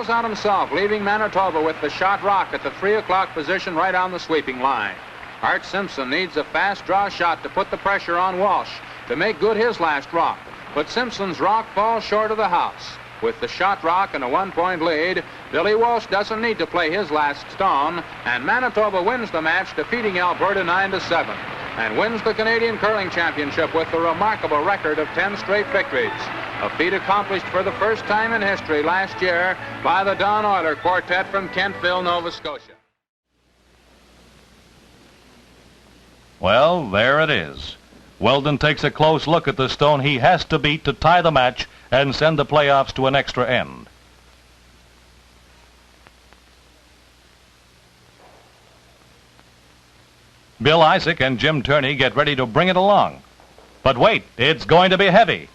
goes out himself, leaving Manitoba with the shot rock at the 3 o'clock position right on the sweeping line. Art Simpson needs a fast draw shot to put the pressure on Walsh to make good his last rock. But Simpson's rock falls short of the house. With the shot rock and a 1-point lead, Billy Walsh doesn't need to play his last stone, and Manitoba wins the match, defeating Alberta 9-7, and wins the Canadian Curling Championship with a remarkable record of 10 straight victories, a feat accomplished for the first time in history last year by the Don Oiler Quartet from Kentville, Nova Scotia. Well, there it is. Weldon takes a close look at the stone he has to beat to tie the match and send the playoffs to an extra end. Bill Isaac and Jim Turney get ready to bring it along. But wait, it's going to be heavy.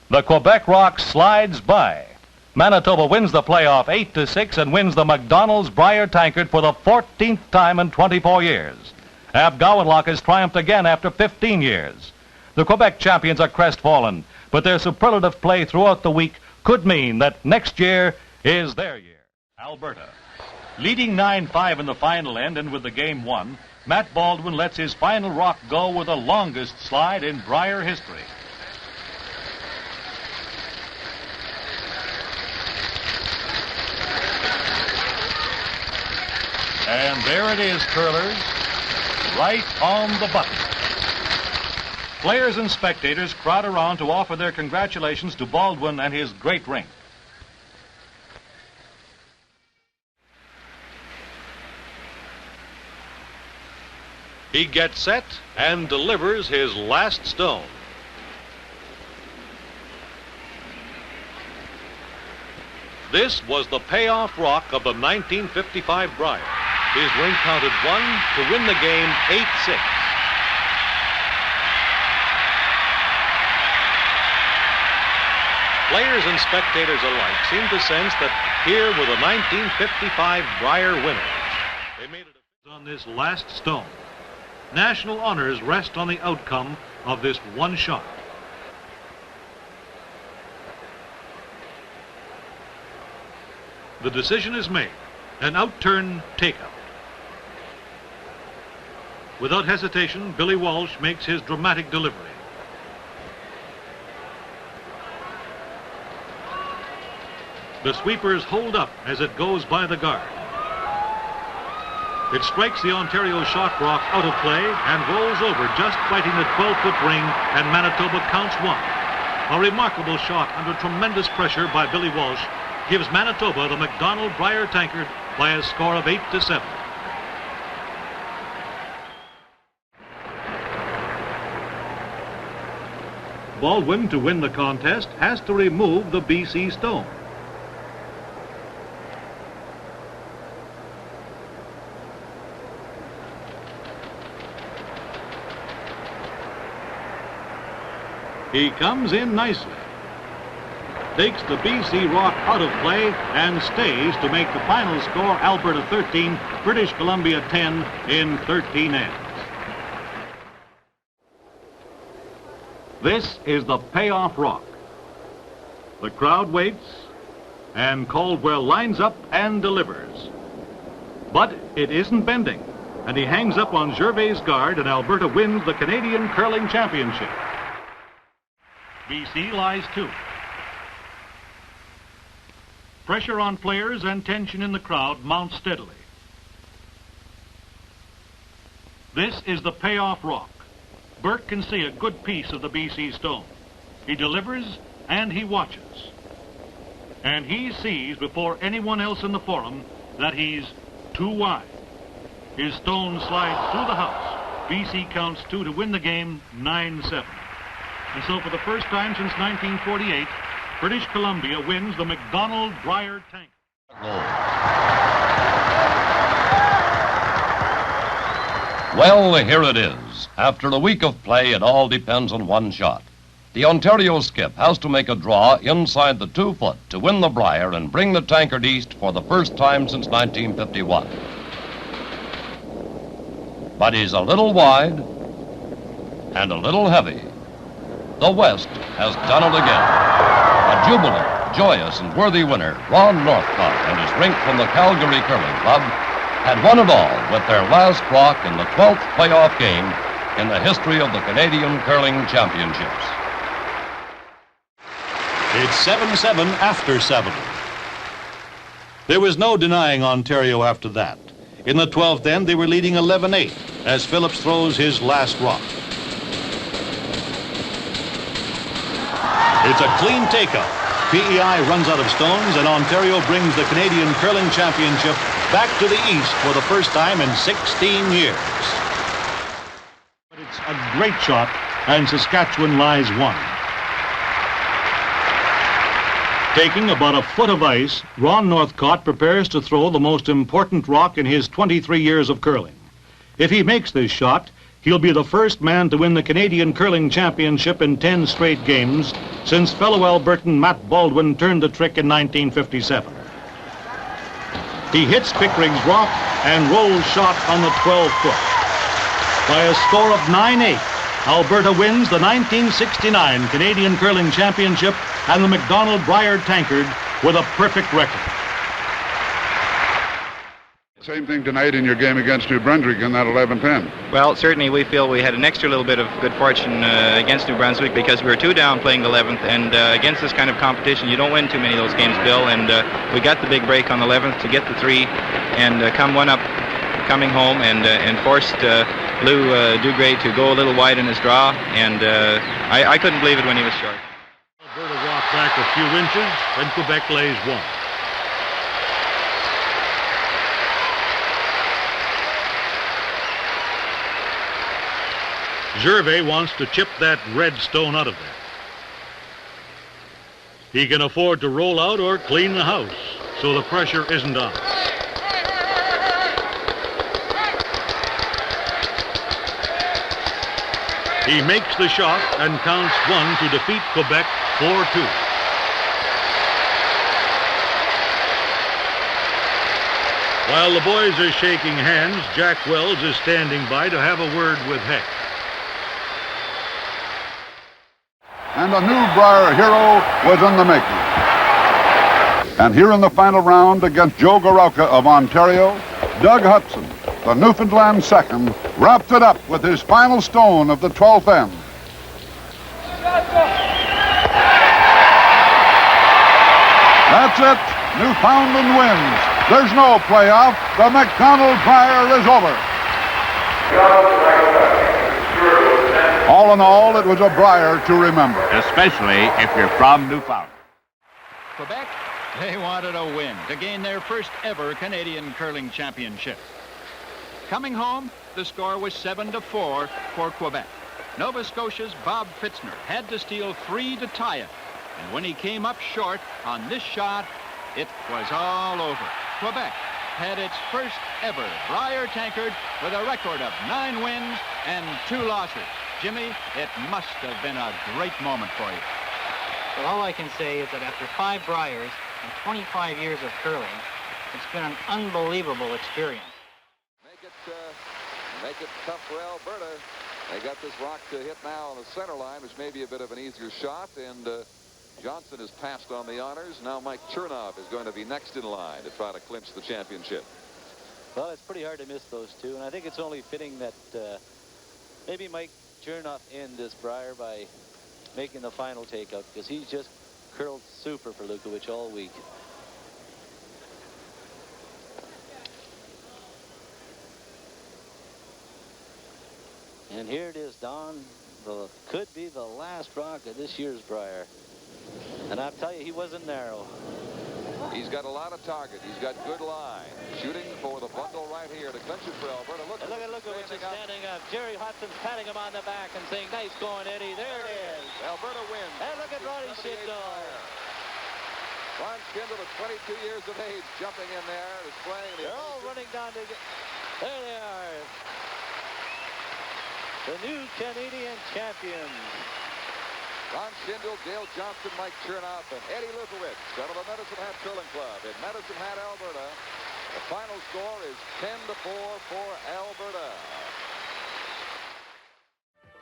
The Quebec Rock slides by. Manitoba wins the playoff 8-6 and wins the McDonald's Brier tankard for the 14th time in 24 years. Abgowanlock has triumphed again after 15 years. The Quebec champions are crestfallen, but their superlative play throughout the week could mean that next year is their year. Alberta. Leading 9-5 in the final end and with the game won, Matt Baldwin lets his final rock go with the longest slide in Brier history. And there it is, curlers, right on the button. Players and spectators crowd around to offer their congratulations to Baldwin and his great rink. He gets set and delivers his last stone. This was the payoff rock of the 1955 Brier. His ring counted 1 to win the game 8-6. Players and spectators alike seem to sense that here were the 1955 Brier winners. They made it on this last stone. National honors rest on the outcome of this one shot. The decision is made, an outturn takeout. Without hesitation, Billy Walsh makes his dramatic delivery. The sweepers hold up as it goes by the guard. It strikes the Ontario shot rock out of play and rolls over, just fighting the 12-foot ring, and Manitoba counts 1. A remarkable shot under tremendous pressure by Billy Walsh gives Manitoba the McDonald Brier tankard by a score of 8-7. Baldwin, to win the contest, has to remove the BC stone. He comes in nicely, takes the BC rock out of play, and stays to make the final score Alberta 13, British Columbia 10 in 13 ends. This is the payoff rock. The crowd waits, and Caldwell lines up and delivers. But it isn't bending, and he hangs up on Gervais' guard, and Alberta wins the Canadian Curling Championship. BC lies 2. Pressure on players and tension in the crowd mounts steadily. This is the payoff rock. Burke can see a good piece of the BC stone. He delivers and he watches. And he sees before anyone else in the forum that he's too wide. His stone slides through the house. BC counts 2 to win the game 9-7. And so for the first time since 1948, British Columbia wins the McDonald Brier tank. Well, here it is. After a week of play, it all depends on one shot. The Ontario skip has to make a draw inside the 2 foot to win the Brier and bring the tankard east for the first time since 1951. But he's a little wide and a little heavy. the West has done it again. A jubilant, joyous, and worthy winner, Ron Northcott and his rink from the Calgary Curling Club had won it all with their last rock in the 12th playoff game in the history of the Canadian Curling Championships. It's 7-7 after 7. There was no denying Ontario after that. In the 12th end, they were leading 11-8 as Phillips throws his last rock. It's a clean takeout. PEI runs out of stones, and Ontario brings the Canadian Curling Championship back to the East for the first time in 16 years. But it's a great shot, and Saskatchewan lies one. Taking about a foot of ice, Ron Northcott prepares to throw the most important rock in his 23 years of curling. If he makes this shot, he'll be the first man to win the Canadian Curling Championship in 10 straight games since fellow Albertan Matt Baldwin turned the trick in 1957. He hits Pickering's rock and rolls shot on the 12-foot. By a score of 9-8, Alberta wins the 1969 Canadian Curling Championship and the McDonald-Brier tankard with a perfect record. Same thing tonight in your game against New Brunswick in that 11-10. Well, certainly we feel we had an extra little bit of good fortune against New Brunswick because we were 2 down playing the 11th, and against this kind of competition you don't win too many of those games, Bill, and we got the big break on the 11th to get the 3 and come one up coming home and forced Lou Dugray to go a little wide in his draw, and I couldn't believe it when he was short. Alberta walked back a few inches, and Quebec lays one. Gervais wants to chip that red stone out of there. He can afford to roll out or clean the house, so the pressure isn't on. He makes the shot and counts 1 to defeat Quebec 4-2. While the boys are shaking hands, Jack Wells is standing by to have a word with Heck. And a new Brier hero was in the making. And here in the final round against Joe Gorauka of Ontario, Doug Hudson, the Newfoundland second, wrapped it up with his final stone of the 12th end. That's it. Newfoundland wins. There's no playoff. The McDonald-Brier is over. All in all, it was a Brier to remember. Especially if you're from Newfoundland. Quebec, they wanted a win to gain their first ever Canadian Curling Championship. Coming home, the score was 7-4 for Quebec. Nova Scotia's Bob Fitzner had to steal 3 to tie it. And when he came up short on this shot, it was all over. Quebec had its first ever Brier tankard with a record of 9 wins and 2 losses. Jimmy, it must have been a great moment for you. Well, all I can say is that after 5 Briers and 25 years of curling, it's been an unbelievable experience. Make it tough for Alberta. They got this rock to hit now on the center line, which may be a bit of an easier shot, and Johnson has passed on the honors. Now Mike Chernov is going to be next in line to try to clinch the championship. Well, it's pretty hard to miss those two, and I think it's only fitting that maybe Mike Chernov end this Brier by making the final takeout, because he's just curled super for Lukovic all week. And here it is, Don. Could be the last rock of this year's Brier. And I'll tell you, he wasn't narrow. He's got a lot of target. He's got good line. Shooting for the bundle right here to clinch it for Alberta. Look at Lukovic standing up. Jerry Hudson's patting him on the back and saying, nice going, Eddie. There it is. Alberta wins. And look at Ronnie Schindel. Ron Schindel at 22 years of age jumping in there, displaying the... They're all running down to... There they are. The new Canadian champions. Ron Schindel, Dale Johnson, Mike Chernoff, and Eddie Lukowicz out of the Medicine Hat Curling Club in Medicine Hat, Alberta. The final score is 10-4 for Alberta.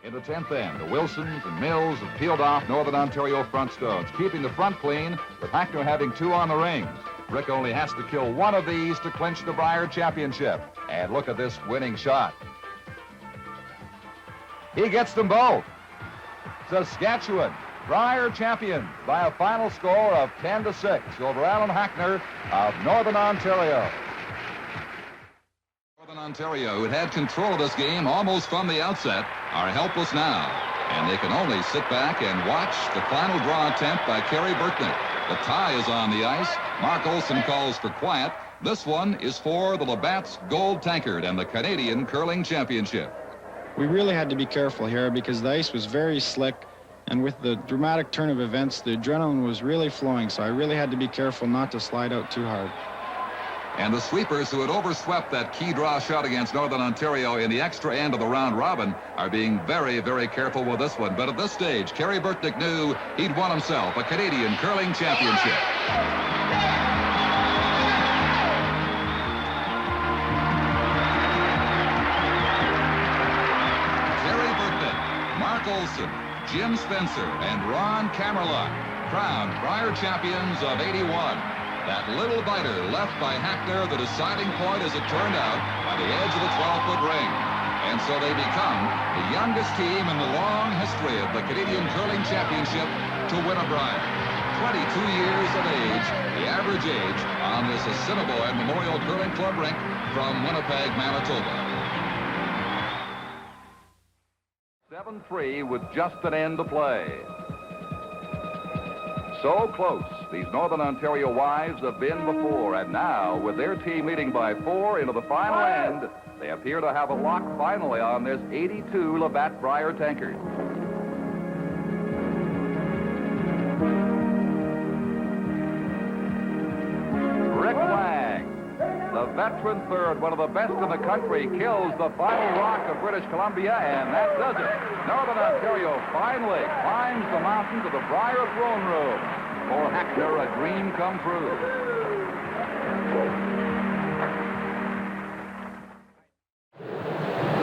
In the 10th end, the Wilsons and Mills have peeled off Northern Ontario front stones, keeping the front clean, with Hackner having 2 on the rings. Rick only has to kill one of these to clinch the Brier championship. And look at this winning shot. He gets them both. Saskatchewan, Brier champions by a final score of 10-6 over Alan Hackner of Northern Ontario. Northern Ontario, who had control of this game almost from the outset, are helpless now. And they can only sit back and watch the final draw attempt by Kerry Burtnick. The tie is on the ice. Mark Olson calls for quiet. This one is for the Labatt's Gold Tankard and the Canadian Curling Championship. We really had to be careful here because the ice was very slick, and with the dramatic turn of events, the adrenaline was really flowing, so I really had to be careful not to slide out too hard. And the sweepers who had overswept that key draw shot against Northern Ontario in the extra end of the round robin are being very, very careful with this one. But at this stage, Kerry Burtnick knew he'd won himself a Canadian Curling Championship. Kerry Burtnick, Mark Olson, Jim Spencer, and Ron Kamerlock crowned Brier champions of '81. That little biter left by Hackner, the deciding point as it turned out, by the edge of the 12-foot ring. And so they become the youngest team in the long history of the Canadian Curling Championship to win a Brier. 22 years of age, the average age on this Assiniboine Memorial Curling Club rink from Winnipeg, Manitoba. 7-3 with just an end to play. So close these Northern Ontario wives have been before, and now, with their team leading by 4 into the final end, they appear to have a lock finally on this 82 Labatt Brier tankard. Rick Lang, the veteran third, one of the best in the country, kills the final rock of British Columbia, and that does it. Northern Ontario finally climbs the mountain to the Brier throne room. For Hackner, a dream come true.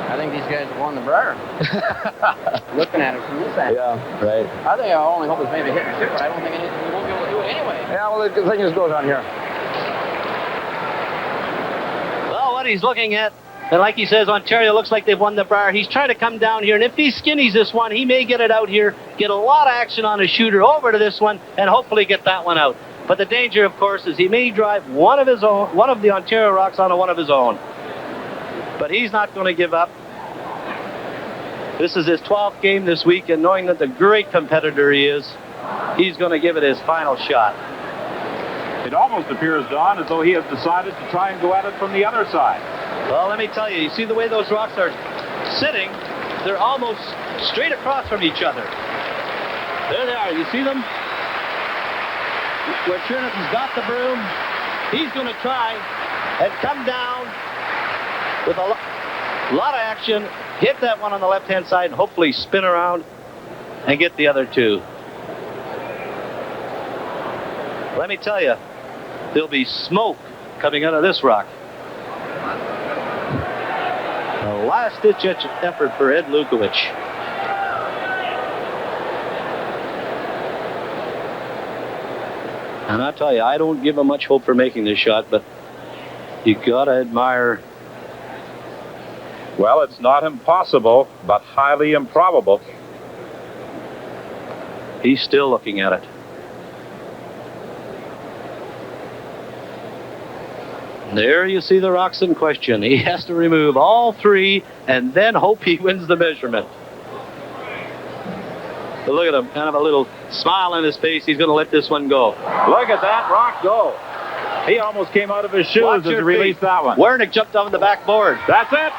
I think these guys have won the Brier. Looking at it from this end. Yeah, right. I think I only hope it's maybe hit or two, but I don't think we won't be able to do it anyway. Yeah, well, the thing just goes on here. Well, what he's looking at, and like he says, Ontario looks like they've won the Brier. He's trying to come down here, and if he skinnies this one, he may get it out here, get a lot of action on his shooter over to this one, and hopefully get that one out. But the danger, of course, is he may drive one of the Ontario rocks onto one of his own. But he's not going to give up. This is his 12th game this week, and knowing that the great competitor he is, he's going to give it his final shot. It almost appears, Don, as though he has decided to try and go at it from the other side. Well, let me tell you, you see the way those rocks are sitting? They're almost straight across from each other. There they are. You see them? Where Cherniff's got the broom, he's going to try and come down with a lot of action, hit that one on the left-hand side, and hopefully spin around and get the other two. Let me tell you, there'll be smoke coming out of this rock. A last-ditch effort for Ed Lukowich. And I tell you, I don't give him much hope for making this shot, but you gotta admire. Well, it's not impossible, but highly improbable. He's still looking at it. There you see the rocks in question. He has to remove all 3 and then hope he wins the measurement. But look at him, kind of a little smile on his face. He's going to let this one go. Look at that rock go. He almost came out of his shoes as he released that one. Wernick jumped on the backboard. That's it.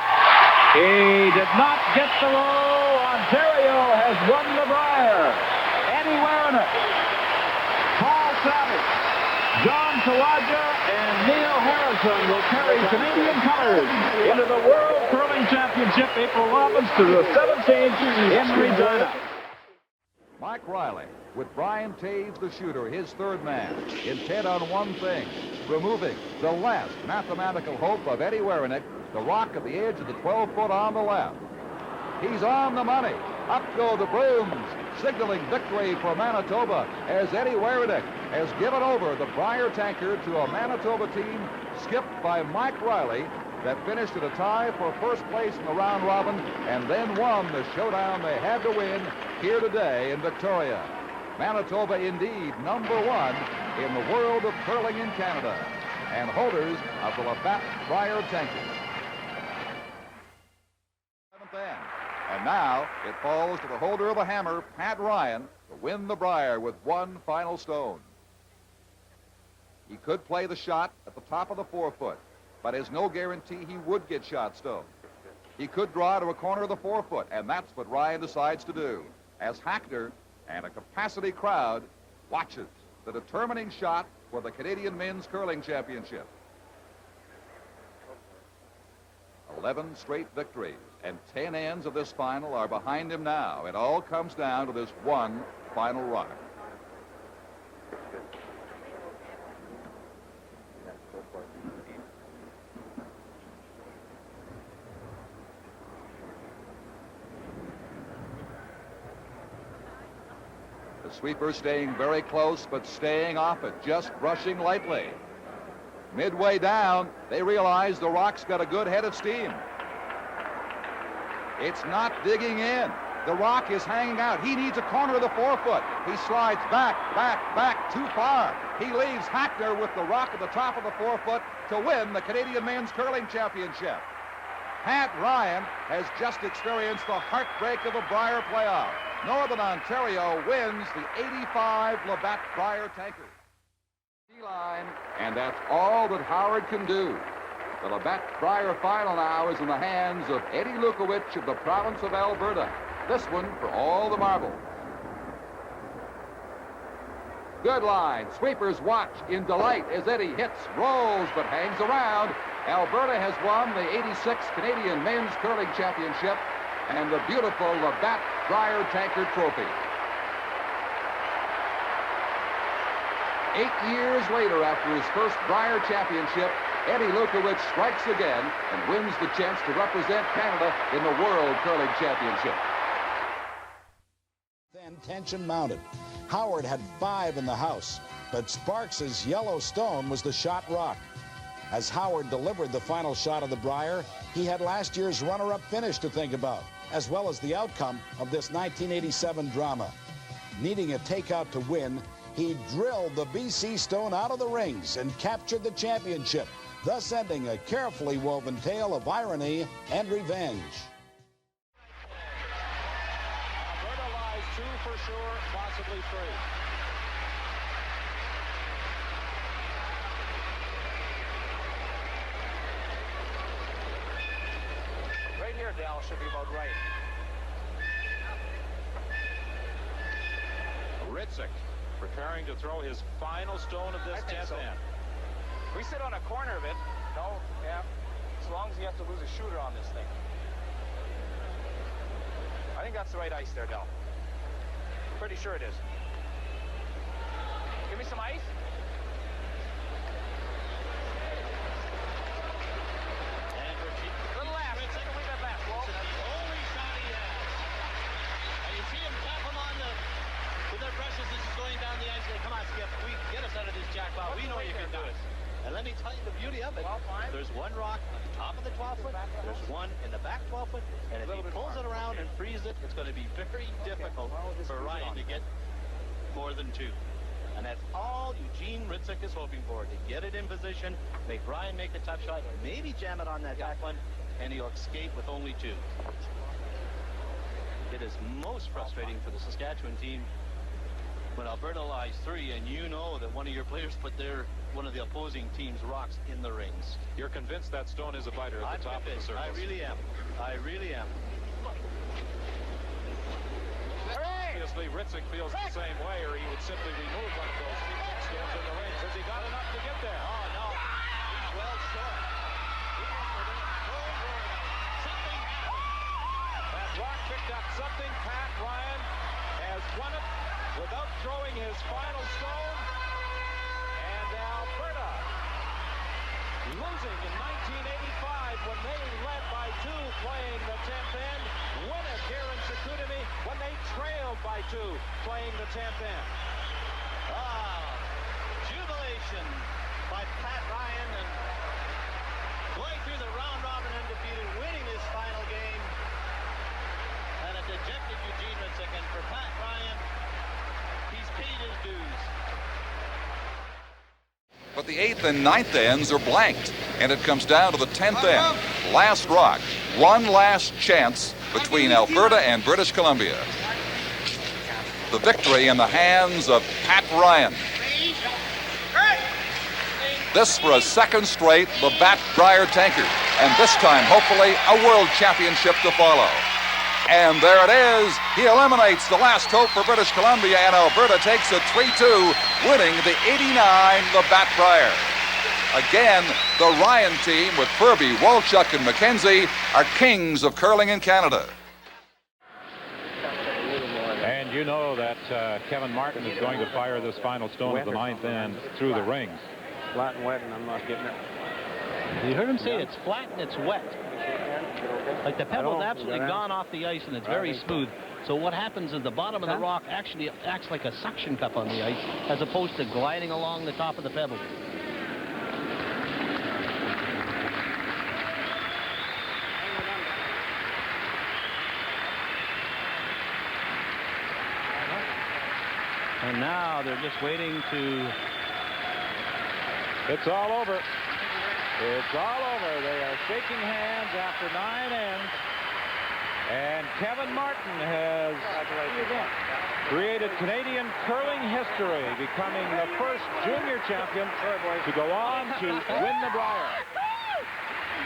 He did not get the roll. Ontario has won the Brier. Anywhere in it. Paul Savage, John Tawaja, and Neil Harrison will carry Canadian colors into the World Curling Championship April 11th to the 17th in Regina. Mike Riley, with Brian Taves, the shooter, his third man, intent on one thing, removing the last mathematical hope of Eddie Wernick, the rock at the edge of the 12-foot on the left. He's on the money. Up go the brooms, signaling victory for Manitoba as Eddie Wernick has given over the Brier tanker to a Manitoba team skipped by Mike Riley that finished at a tie for first place in the round robin and then won the showdown they had to win here today in Victoria. Manitoba indeed #1 in the world of curling in Canada and holders of the Labatt Brier tankers. And now it falls to the holder of the hammer, Pat Ryan, to win the Brier with one final stone. He could play the shot at the top of the 4-foot, but there's no guarantee he would get shot stone. He could draw to a corner of the 4-foot, and that's what Ryan decides to do, as Hackner and a capacity crowd watches the determining shot for the Canadian Men's Curling Championship. 11 straight victories, and 10 ends of this final are behind him now. It all comes down to this one final rock. The sweeper staying very close, but staying off it, just brushing lightly. Midway down, they realize the rock's got a good head of steam. It's not digging in. The rock is hanging out. He needs a corner of the 4-foot. He slides back, too far. He leaves Hackner with the rock at the top of the 4-foot to win the Canadian Men's Curling Championship. Pat Ryan has just experienced the heartbreak of a Brier playoff. Northern Ontario wins the '85 Labatt Brier tankers. Line, and that's all that Howard can do. The Labatt Brier final now is in the hands of Eddie Lukowich of the province of Alberta. This one for all the marbles. Good line. Sweepers watch in delight as Eddie hits, rolls, but hangs around. Alberta has won the '86 Canadian Men's Curling Championship and the beautiful Labatt Brier tanker trophy. 8 years later, after his first Brier championship, Eddie Lukowich strikes again and wins the chance to represent Canada in the World Curling Championship. Then tension mounted. Howard had 5 in the house, but Sparks's yellow stone was the shot rock. As Howard delivered the final shot of the Brier, he had last year's runner-up finish to think about, as well as the outcome of this 1987 drama. Needing a takeout to win, he drilled the BC stone out of the rings and captured the championship, thus ending a carefully woven tale of irony and revenge. Alberta lies 2 for sure, possibly 3. Right here, Dal, should be about right. Ritzik preparing to throw his final stone of this 10th end. We sit on a corner of it. No, yeah. As long as you have to lose a shooter on this thing. I think that's the right ice there, Del. Pretty sure it is. Give me some ice. And little left. Take a wee bit left. Well, that's the only shot he has. And you see him tap him on the with their brushes as he's going down the ice. Like, come on, Skip. We get us out of this jackpot. We know you can do it. And let me tell you the beauty of it. There's one rock on the top of the 12-foot. There's one in the back 12-foot. And if he pulls it around and frees it, it's going to be very difficult for Ryan to get more than 2. And that's all Eugene Ritzik is hoping for, to get it in position, make Ryan make a tough shot, maybe jam it on that back one, and he'll escape with only 2. It is most frustrating for the Saskatchewan team when Alberta lies 3 and you know that one of your players put one of the opposing team's rocks in the rings. You're convinced that stone is a biter at the top of the surface. I really am. I really am. Obviously, Ritzik feels the same way, or he would simply remove one of those stones in the rings. Has he got enough to get there? Oh, no. He's well short. Something happened. That rock picked up something. Pat Ryan has won it without throwing his final stone. And Alberta losing in 1985 when they led by by 2 playing the 10th end. Win it here in Chicoutimi when they trailed by 2 playing the 10th end. Jubilation by Pat Ryan, and going through the round robin undefeated, winning this final game. And a dejected Eugene Mitzik, and for Pat Ryan, he's paid his dues. But the 8th and 9th ends are blanked, and it comes down to the 10th end. Last rock, one last chance between Alberta and British Columbia. The victory in the hands of Pat Ryan. This for a second straight Labatt Brier tankard, and this time hopefully a world championship to follow. And there it is. He eliminates the last hope for British Columbia, and Alberta takes a 3-2, winning the 89 Labatt Brier. Again, the Ryan team with Furby, Walchuk, and McKenzie are kings of curling in Canada. And you know that Kevin Martin is going to fire this final stone of the 9th end through the rings. Flat and wet, and I'm not getting it. You heard him say it's flat and it's wet. Like the pebble's absolutely gone off the ice, and it's very smooth. So what happens is the bottom of the rock actually acts like a suction cup on the ice, as opposed to gliding along the top of the pebble. And now they're just waiting to... It's all over. It's all over. They are shaking hands after 9 ends. And Kevin Martin has created Canadian curling history, becoming the first junior champion to go on to win the Brier.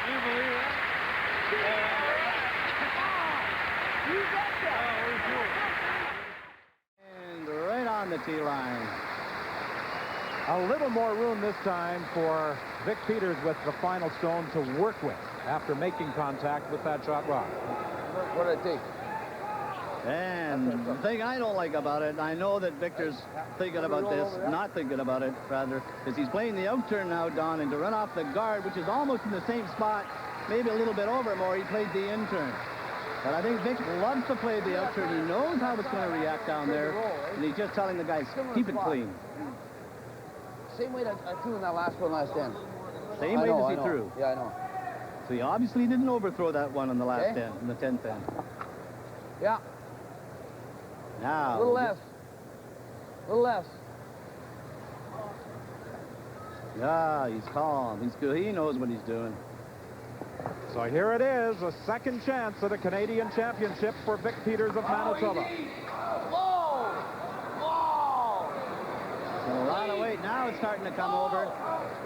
You believe it? And right on the tee line. A little more room this time for Vic Peters with the final stone to work with after making contact with that shot rock. What did it take? And the thing I don't like about it, I know that Victor's thinking about this, not thinking about it, rather, is he's playing the outturn now, Don, and to run off the guard, which is almost in the same spot, maybe a little bit over more, he played the in-turn. But I think Vic loves to play the outturn. He knows how it's going to react down there, and he's just telling the guys, keep it clean. Same way that I threw in that last one last end. Same way as he threw. Yeah, I know. So he obviously didn't overthrow that one on the last end, in the 10th end. Yeah. Now. A little less. A little less. Yeah, he's calm. He's good. He knows what he's doing. So here it is, a second chance at a Canadian championship for Vic Peters of Manitoba. A lot of weight. Now it's starting to come over.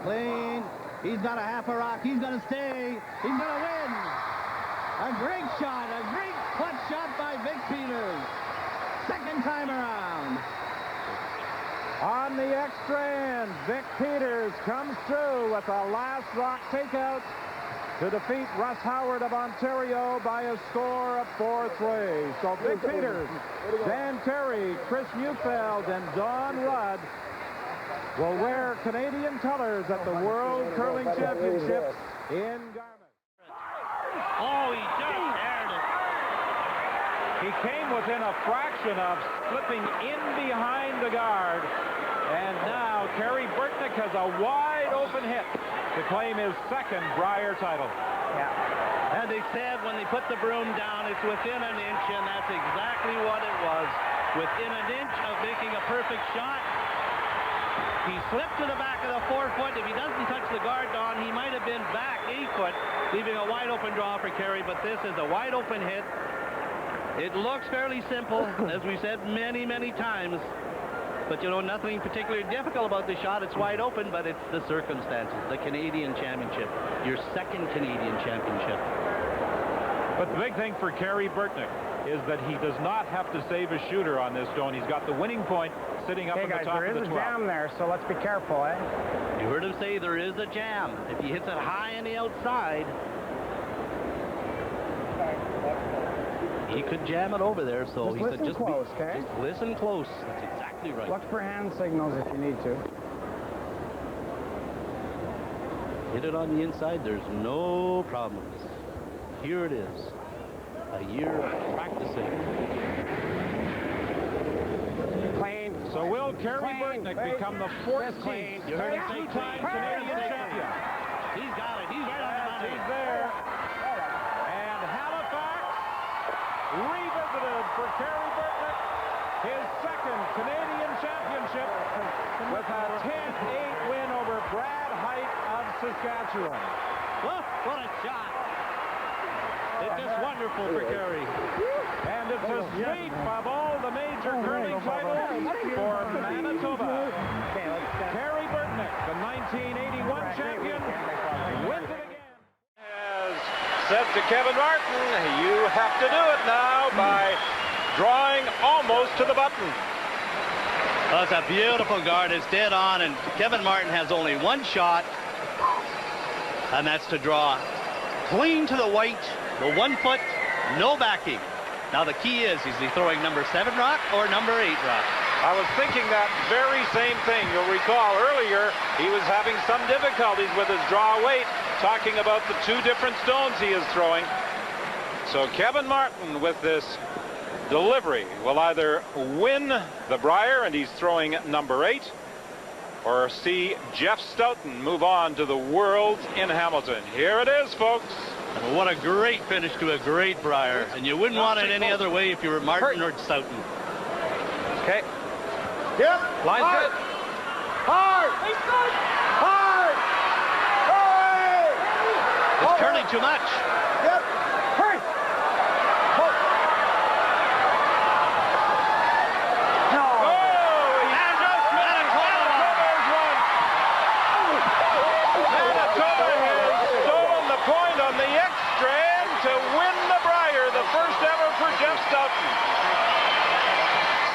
Clean. He's got a half a rock. He's going to stay. He's going to win. A great shot. A great clutch shot by Vic Peters. Second time around. On the extra end, Vic Peters comes through with a last rock takeout to defeat Russ Howard of Ontario by a score of 4-3. So Vic Peters, Dan Terry, Chris Neufeld, and Don Rudd will wear Canadian colors at the World Curling Championships in Garmin. Oh, he just aired it. He came within a fraction of slipping in behind the guard. And now Kerry Burtnick has a wide open hit to claim his second Brier title. Yeah. And they said when they put the broom down, it's within an inch, and that's exactly what it was. Within an inch of making a perfect shot. He slipped to the back of the 4-foot. If he doesn't touch the guard, Don, he might have been back 8 foot, leaving a wide open draw for Kerry, but this is a wide open hit. It looks fairly simple, as we said many, many times. But, you know, nothing particularly difficult about the shot. It's wide open, but it's the circumstances. The Canadian Championship. Your second Canadian Championship. But the big thing for Kerry Burtnick is that he does not have to save a shooter on this stone. He's got the winning point sitting up at the top of the 12. There is a jam there, so let's be careful, eh? You heard him say there is a jam. If he hits it high on the outside, he could jam it over there. So just he said, just close, okay? Just listen close. That's exactly right. Look for hand signals if you need to. Hit it on the inside. There's no problems. here it is. A year of practicing. Clean. So will Kerry Burtnick become the 14th two-time Canadian champion? He's got it. He's right on the money. He's there. And Halifax revisited for Kerry Burtnick his second Canadian championship with a 10-8 win over Brad Height of Saskatchewan. Look, what a shot. It's just wonderful for Kerry. And it's a sweep of all the major curling titles for Manitoba. Kerry Burtnick, the 1981 champion, wins it again. Has said to Kevin Martin, you have to do it now by drawing almost to the button. Oh, it's a beautiful guard. It's dead on, and Kevin Martin has only one shot, and that's to draw clean to the white, the 1 foot, no backing. Now the key is he throwing number 7 rock or number 8 rock? I was thinking that very same thing. You'll recall earlier he was having some difficulties with his draw weight, talking about the 2 different stones he is throwing. So Kevin Martin with this delivery will either win the Brier, and he's throwing number 8, or see Jeff Stoughton move on to the Worlds in Hamilton. Here it is, folks. What a great finish to a great Brier, and you wouldn't want it any other way if you were Martin or Stoughton. Okay. Yep. Line set. Hard. Hard. It's curling too much. Yep. Hurry. To win the Brier, the first ever for Jeff Stoughton.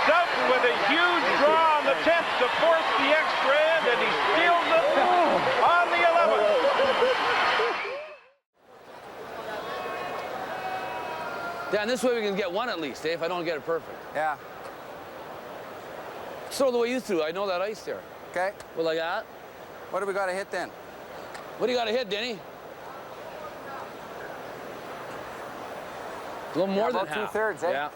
Stoughton with a huge draw on the 10th to force the extra end, and he steals it on the 11th. Yeah, and this way we can get one at least, eh, if I don't get it perfect. Yeah. Throw the way you threw. I know that ice there. Okay. Well, like that. What do we got to hit then? What do you got to hit, Denny? A little more than about half. 2/3, eh? Yeah.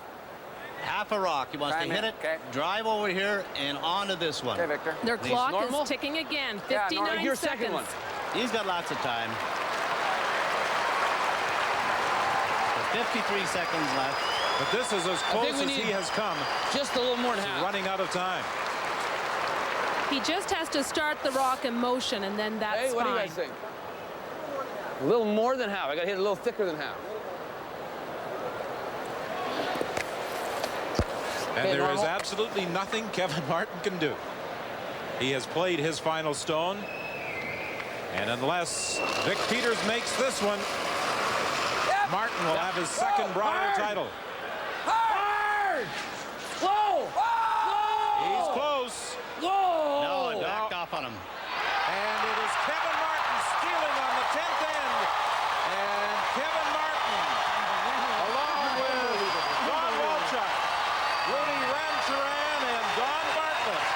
Half a rock. He wants to hit it, drive over here, and onto this one. Okay, Victor. Their clock is ticking again. 59 your seconds. second one. He's got lots of time. 53 seconds left. But this is as close as he has come. Just a little more than half. Running out of time. He just has to start the rock in motion, and then that's Hey, what do you fine. guys think? A little more than half. I got to hit it a little thicker than half. And there is absolutely nothing Kevin Martin can do. He has played his final stone. And unless Vic Peters makes this one, Martin will have his second Brier title. Hard! Slow! He's close. No, it backed off on him. And it is Kevin Martin stealing on the 10th end. And Kevin Martin, along with Don Walchuk, Rudy Rancharan, and Don Bartlett,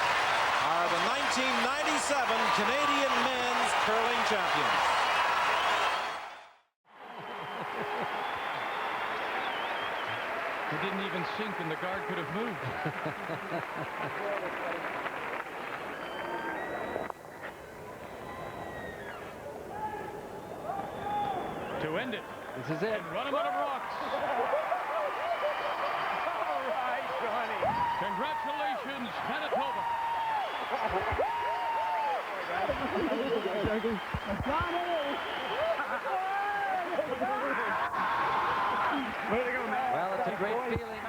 are the 1997 Canadian men's curling champions. He didn't even sink, and the guard could have moved. To end it. This is it. Run him out of rocks. All right, Johnny. Congratulations, Manitoba. Well, it's a great feeling.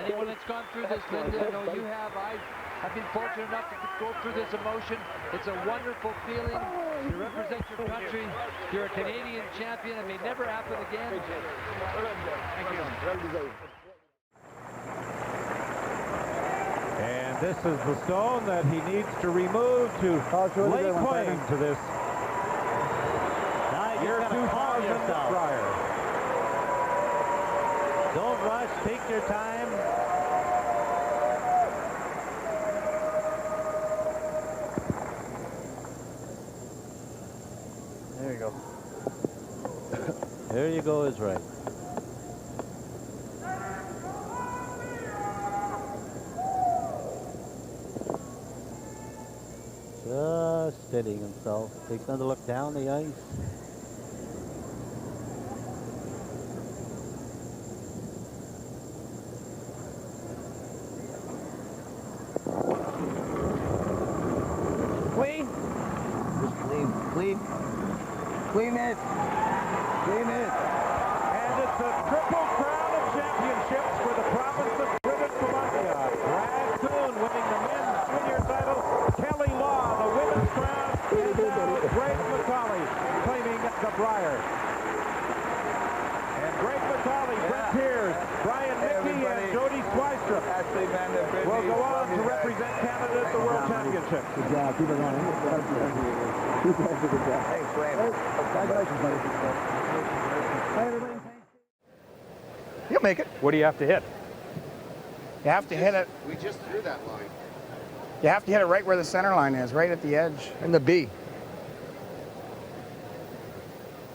Anyone that's gone through this, Linda, I know you have. I've been fortunate enough to go through this emotion. It's a wonderful feeling to represent your country. You're a Canadian champion. It may never happen again. Thank you. And this is the stone that he needs to remove to lay claim to this year 2000 Brier. Don't rush. Take your time. There you go. There you go is right. Just steadying himself. Takes another look down the ice. Clean. Just clean. Clean. Clean it. Clean it. And it's a triple crown of championships for the province of British Columbia. Raccoon winning the men's junior title. Kelly Law, the women's crown. And now Greg McCauley claiming the Brier. And Greg McCauley, Brett Pierce, Brian Mickey, and Jody Swystrup will go on to represent Canada at the World Championships. Good job. Keep it going. Keep it good job. Thanks, Wayne. Congratulations, buddy. Bye, everybody. You'll make it. What do you have to hit? You have to hit it. We just threw that line. You have to hit it right where the center line is, right at the edge. And the B.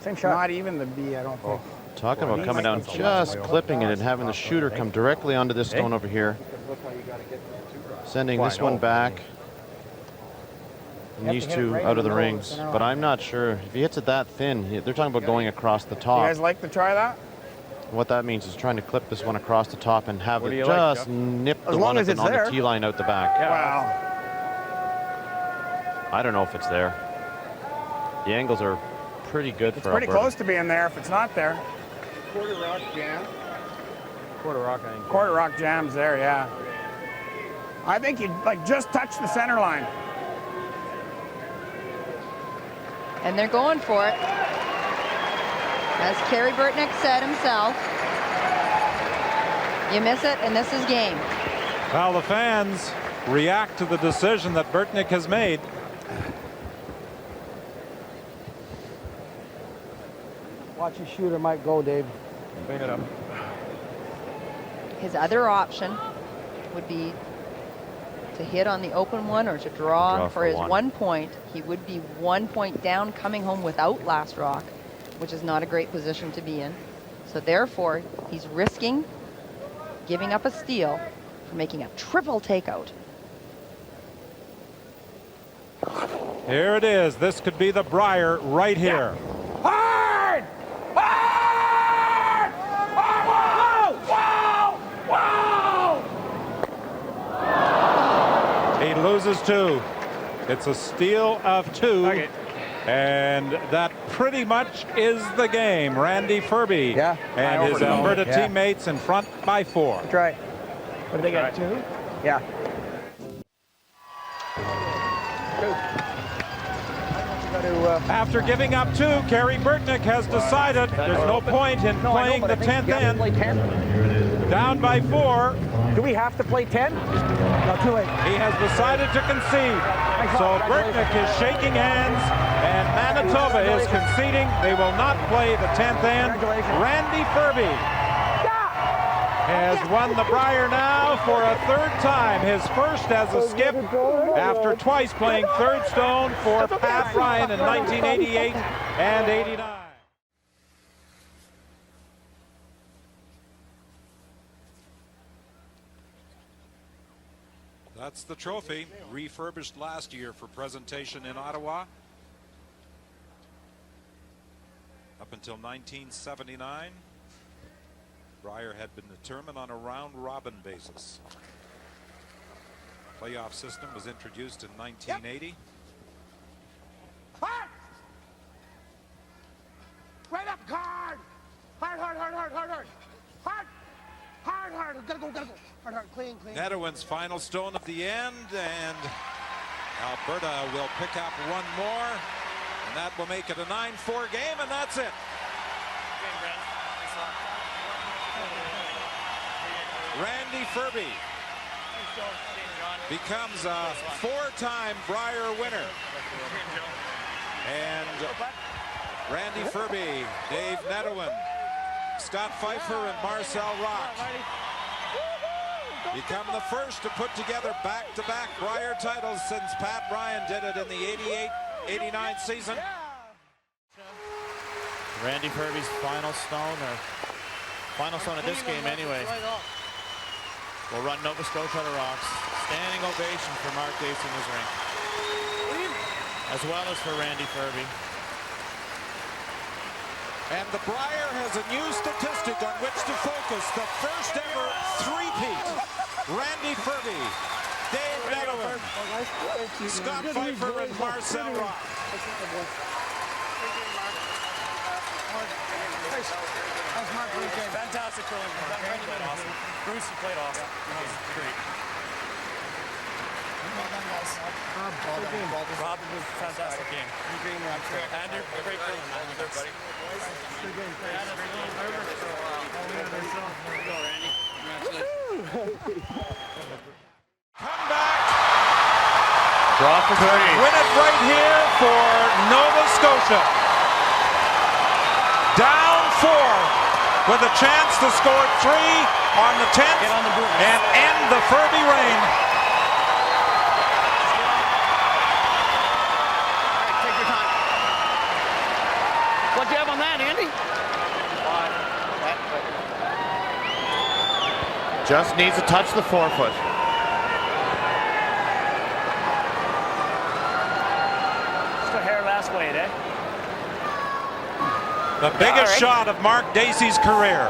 Same shot. Not even the B, I don't think. Talking about coming down, just clipping it and having the shooter come directly onto this stone over here. Sending this one back. And these two out of the rings. But I'm not sure. If he hits it that thin, they're talking about going across the top. You guys like to try that? What that means is trying to clip this one across the top and have What do it you just like, nip As the long one as on it's the there. T-line out the back. Wow. I don't know if it's there. The angles are pretty good It's for pretty Alberta. close to being there if it's not there. Quarter rock jam. Quarter rock jams there, yeah. I think you'd like just touch the center line. And they're going for it. As Kerry Burtnick said himself, you miss it and this is game. Well, the fans react to the decision that Burtnick has made. Watch your shooter might go, Dave. Clean it up. His other option would be to hit on the open one or to draw for his 1 point. He would be 1 point down coming home without last rock, which is not a great position to be in. So therefore, he's risking giving up a steal for making a triple takeout. Here it is. This could be the Brier right here. Hard! Hard! Wow! Wow! Wow! He loses two. It's a steal of two. Okay. And that pretty much is the game. Randy Furby and his Alberta teammates in front by 4. That's right. What did they get, 2? Yeah. After giving up 2, Kerry Burtnick has decided there's no point in playing the 10th end. Down by 4. Do we have to play 10? No, too late. He has decided to concede. So Burtnick is shaking hands and Manitoba is conceding. They will not play the 10th end. Randy Furby has won the Brier now for a 3rd time. His first as a skip after twice playing 3rd stone for Pat Ryan in 1988 and 89. That's the trophy, refurbished last year for presentation in Ottawa. Up until 1979, Brier had been determined on a round-robin basis. Playoff system was introduced in 1980. Hard! Right up, guard! Hard, hard, hard, hard, hard, hard! Hard! Hard, hard! Gotta go, gotta go! Hard, hard, clean, clean. Netherwin's final stone of the end, and Alberta will pick up one more, and that will make it a 9-4 game, and that's it. Randy Furby becomes a 4-time Brier winner. And Randy Furby, Dave Netherwin, Scott Pfeiffer, and Marcel Rock become the first to put together back-to-back Brier titles since Pat Ryan did it in the 88-89 season. Randy Ferbey's final stone, or final stone of this game anyway. Will run Nova Scotia to rocks. Standing ovation for Mark Dacey in his rink, as well as for Randy Ferbey. And the Brier has a new statistic on which to focus. The first ever three-peat. Randy Ferbey, Dave Nedohin, Scott Pfeiffer, and Marcel Rock. Thanks, Mark. Great game. Fantastic curling. Randy played awesome. Bruce, you played awesome. That was great. Well done, guys. Rob, it was a fantastic game. Andrew, great curling. Good, buddy. Good game. Yeah, that's a little nervous for a while. Let's go, Randy. Congratulations. Come back. Draw for three. Win it right here for Nova Scotia. Down 4 with a chance to score 3 on the 10th and end the Ferbey reign. Take your time. What'd you have on that, Andy? Just needs to touch the forefoot. Just a hair last weight, eh? The biggest shot of Mark Dacey's career.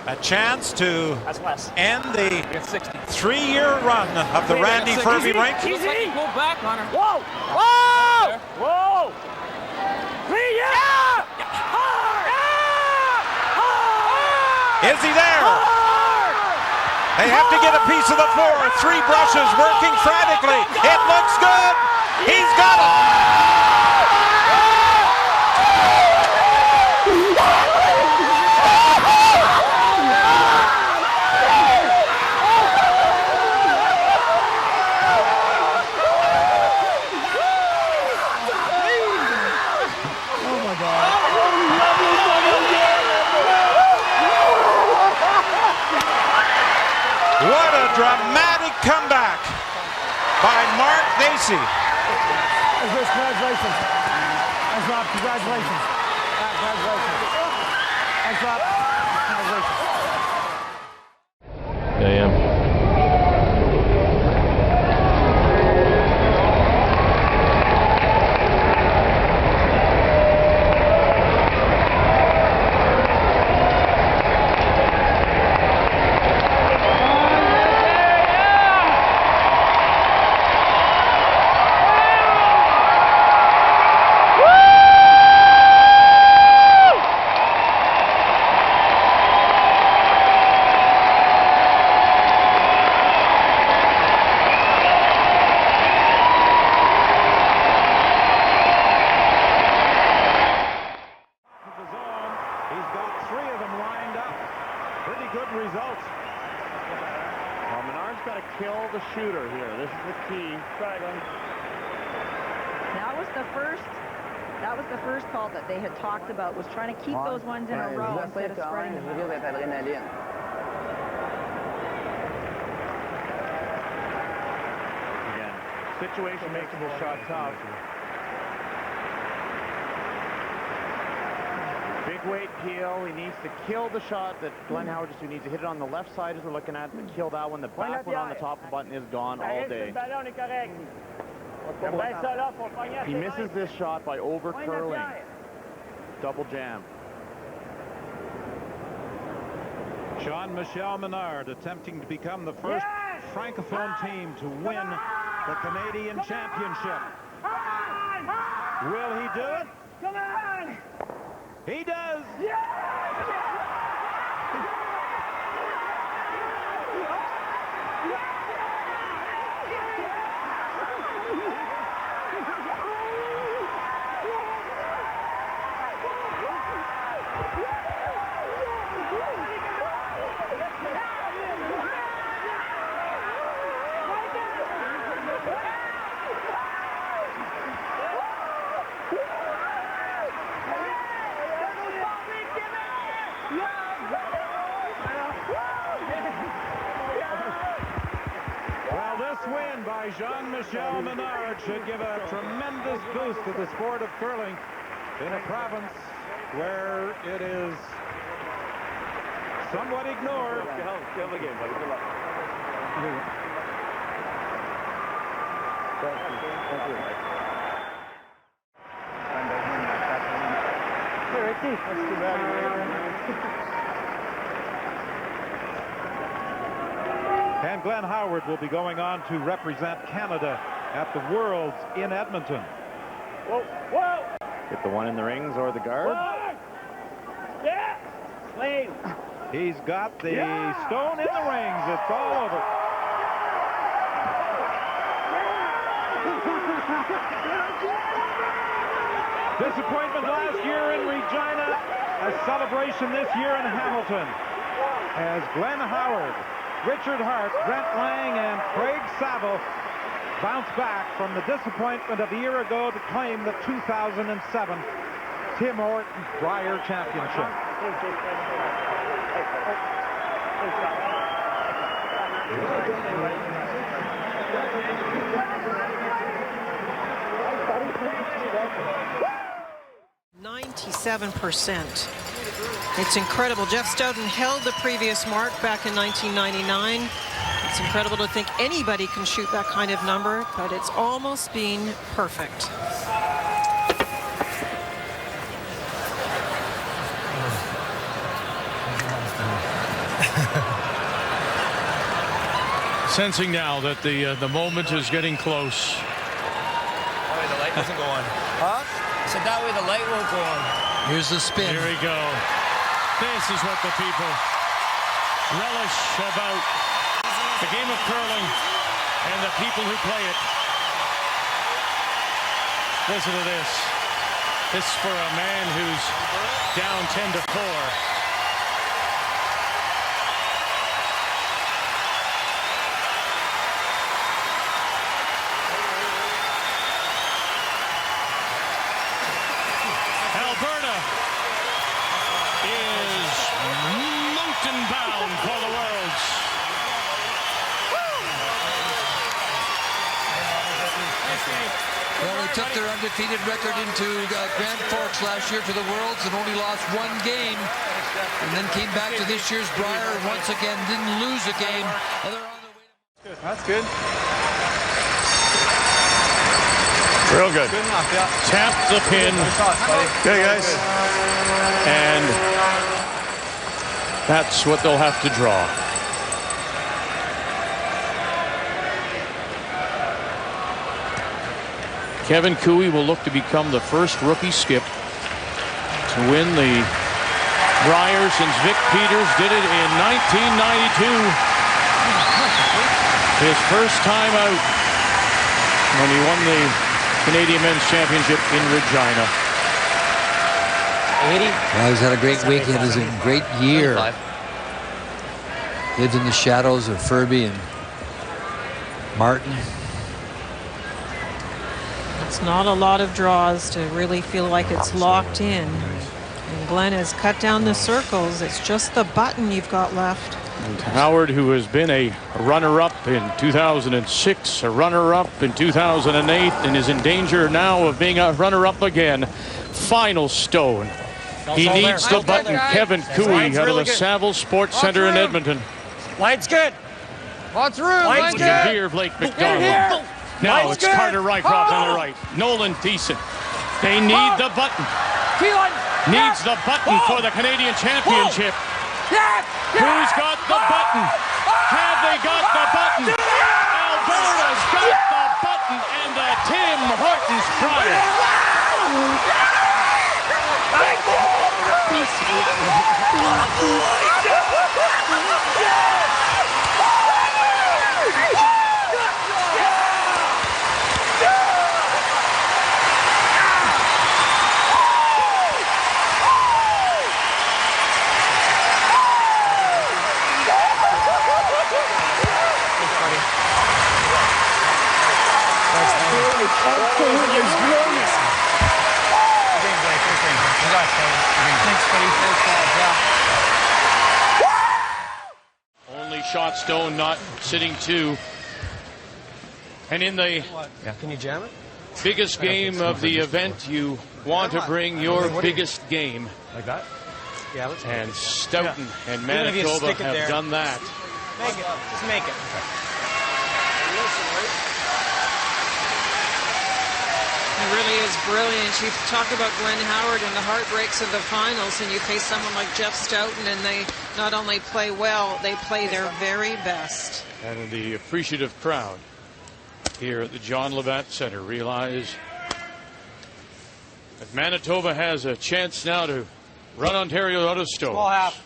A chance to end the 3-year run of the Randy Ferbey rink. Easy! Go back on her. Whoa! Whoa! Whoa! Yeah! Is he there? They have to get a piece of the floor. 3 brushes working frantically. It looks good. He's got it. What a dramatic comeback by Mark Dacey. Congratulations. Thanks, Rob. Congratulations. Congratulations. Thanks, Rob. Congratulations. AM. Shooter here. This is the key. That was the first call that they had talked about, was trying to keep those ones in a row instead of spreading them out. Again, situation making this shot tough. Big weight peel. He needs to kill the shot that Glenn Howard just needs to hit it on the left side as we're looking at, but kill that one. The back one on the top of the button is gone all day. He misses this shot by over curling. Double jam. Jean-Michel Menard attempting to become the first Francophone team to win the Canadian Championship. Will he do it? Come on! He does! Jean-Michel Menard award should give a tremendous boost to the sport of curling in a province where it is somewhat ignored. Kill the game, buddy. Good luck. That's too bad. And Glenn Howard will be going on to represent Canada at the Worlds in Edmonton. Whoa, whoa! Get the one in the rings or the guard. Yeah! Slave! He's got the stone in the rings. It's all over. Disappointment last year in Regina. A celebration this year in Hamilton. As Glenn Howard, Richard Hart, Brent Lang, and Craig Saville bounce back from the disappointment of a year ago to claim the 2007 Tim Hortons Brier Championship. 97%. It's incredible. Jeff Stoughton held the previous mark back in 1999. It's incredible to think anybody can shoot that kind of number, but it's almost been perfect. Sensing now that the moment is getting close. That way the light doesn't go on. Huh? I said that way the light won't go on. Here's the spin. Here we go. This is what the people relish about the game of curling and the people who play it. Listen to this. This is for a man who's down 10-4. Alberta is mountain bound for the Worlds. Well, they took their undefeated record into Grand Forks last year to the Worlds and only lost one game, and then came back to this year's Brier and once again didn't lose a game. And they're on their way to... That's good. Real good. Good enough, yeah. Tap the pin. Okay, guys. And that's what they'll have to draw. Kevin Cooey will look to become the first rookie skip to win the Brier since Vic Peters did it in 1992. His first time out when he won the Canadian Men's Championship in Regina. Well, he's had a great week. He had a great year. Lived in the shadows of Furby and Martin. It's not a lot of draws to really feel like it's locked in. And Glenn has cut down the circles. It's just the button you've got left. And Howard, who has been a runner-up in 2006, a runner-up in 2008, and is in danger now of being a runner-up again. Final stone. He needs the button. Kevin Cooey out of the Saville Sports Center in Edmonton. Light's good. Lots of room. You can hear Blake McDonald. Now it's Carter Rycroft on the right. Nolan Thiessen. They need the button. Needs the button for the Canadian Championship. Who's got the button? Have they got the button? Alberta's got the button and the Tim Hortons Brier. Only shot Stone not sitting two. And in the can you jam it? Biggest game of the event, you want to bring your biggest game. Like that? Yeah, let's And Stoughton and Manitoba have done that. Make it. Just make it. It really is brilliant. You talk about Glenn Howard and the heartbreaks of the finals, and you face someone like Jeff Stoughton, and they not only play well, they play their very best. And the appreciative crowd here at the John Labatt Center realize that Manitoba has a chance now to run Ontario out of stoves.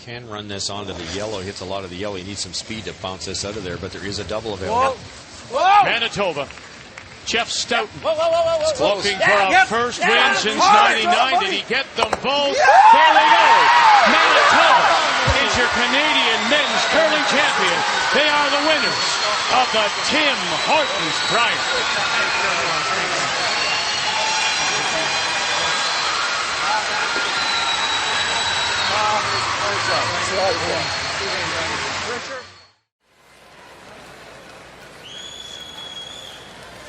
Can run this onto the yellow. Hits a lot of the yellow. He needs some speed to bounce this out of there, but there is a double available. Manitoba. Jeff Stoughton looking for a first win since '99. Did he get them both? There they go. Manitoba is your Canadian men's curling champion. They are the winners of the Tim Hortons Brier.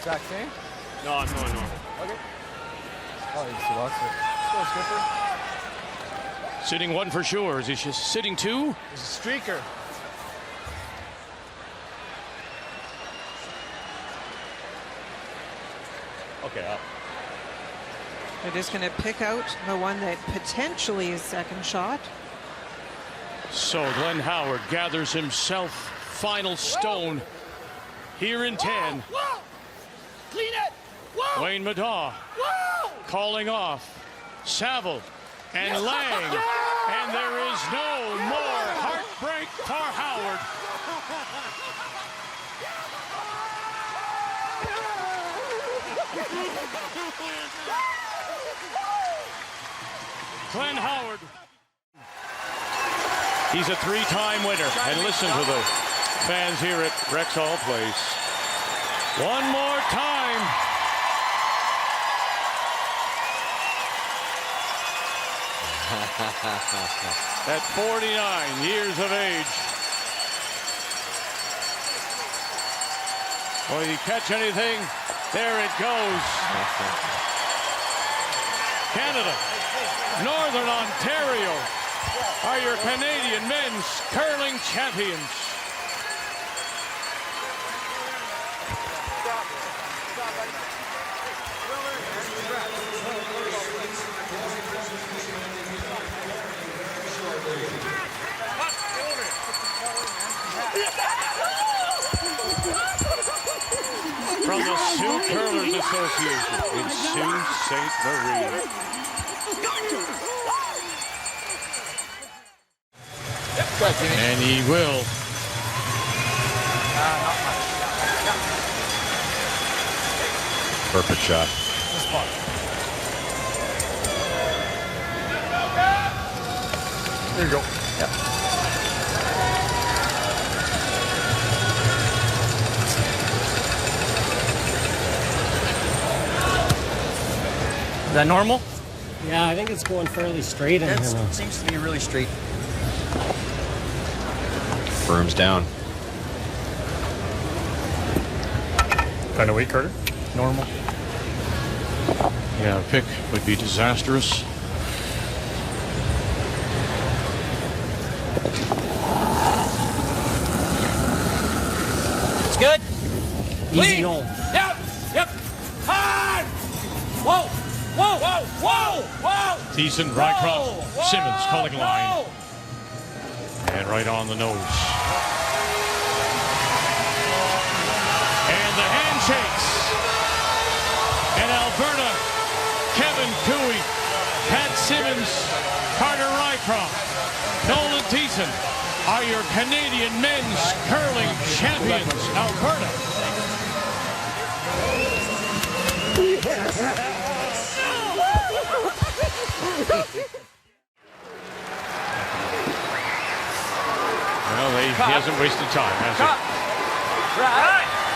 Zach same? No, I'm going normal. Okay. Oh, you just lost it. Let's go, skipper. Sitting one for sure. Is he just sitting two? He's a streaker. Okay, up. They're just going to pick out the one that potentially is second shot. So Glenn Howard gathers himself final stone here in 10. Whoa! Clean it! Whoa! Wayne Madaw calling off Saville and Lang. And there is no more heartbreak for Howard. Glenn Howard. He's a three-time winner. And listen to the fans here at Rexall Place. One more time. At 49 years of age. Will you catch anything? There it goes. Canada, Northern Ontario are your Canadian men's curling champions. From the Sioux Curlers Association in Sault Ste. Marie. And he will. Perfect shot. There you go. Yep. Is that normal? Yeah, I think it's going fairly straight. It seems to be really straight. Firms down. Kind of weight, Carter? Normal. Yeah, a pick would be disastrous. It's good. Easy home. Yep. Yep. Hard. Whoa. Whoa. Whoa. Whoa. Whoa. Thiessen, Rycroft, Simmons calling line. And right on the nose. And the handshakes. And Alberta, Kevin Cooey, Pat Simmons, Carter Rycroft, Nolan Thiessen are your Canadian men's curling champions, Alberta. Well, he hasn't wasted time, has he?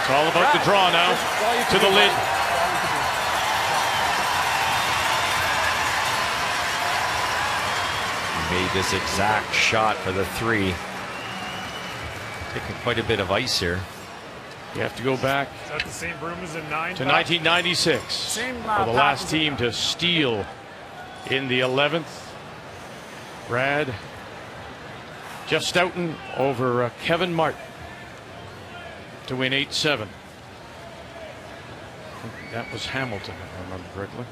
It's all about the draw now to the lid. He made this exact shot for the three. Taking quite a bit of ice here. You have to go back Is that the same broom as in 9? to 1996 for the last team to steal in the 11th. Brad, Jeff Stoughton over Kevin Martin to win 8-7. That was Hamilton, if I remember correctly.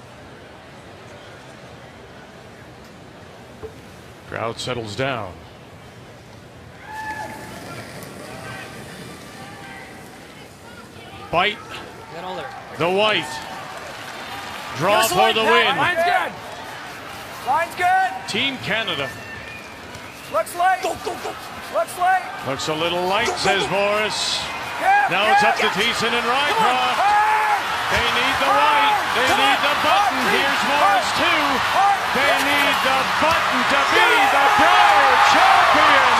Crowd settles down. Bite. The white. Draw for the win. Line's good. Line's good. Team Canada. Looks light. Looks light. Looks a little light, says Morris. Yeah, Now it's up to Thiessen and Rycroft. They need the white. They need the button. Here's Morris too. They need the button to be the Brier champions.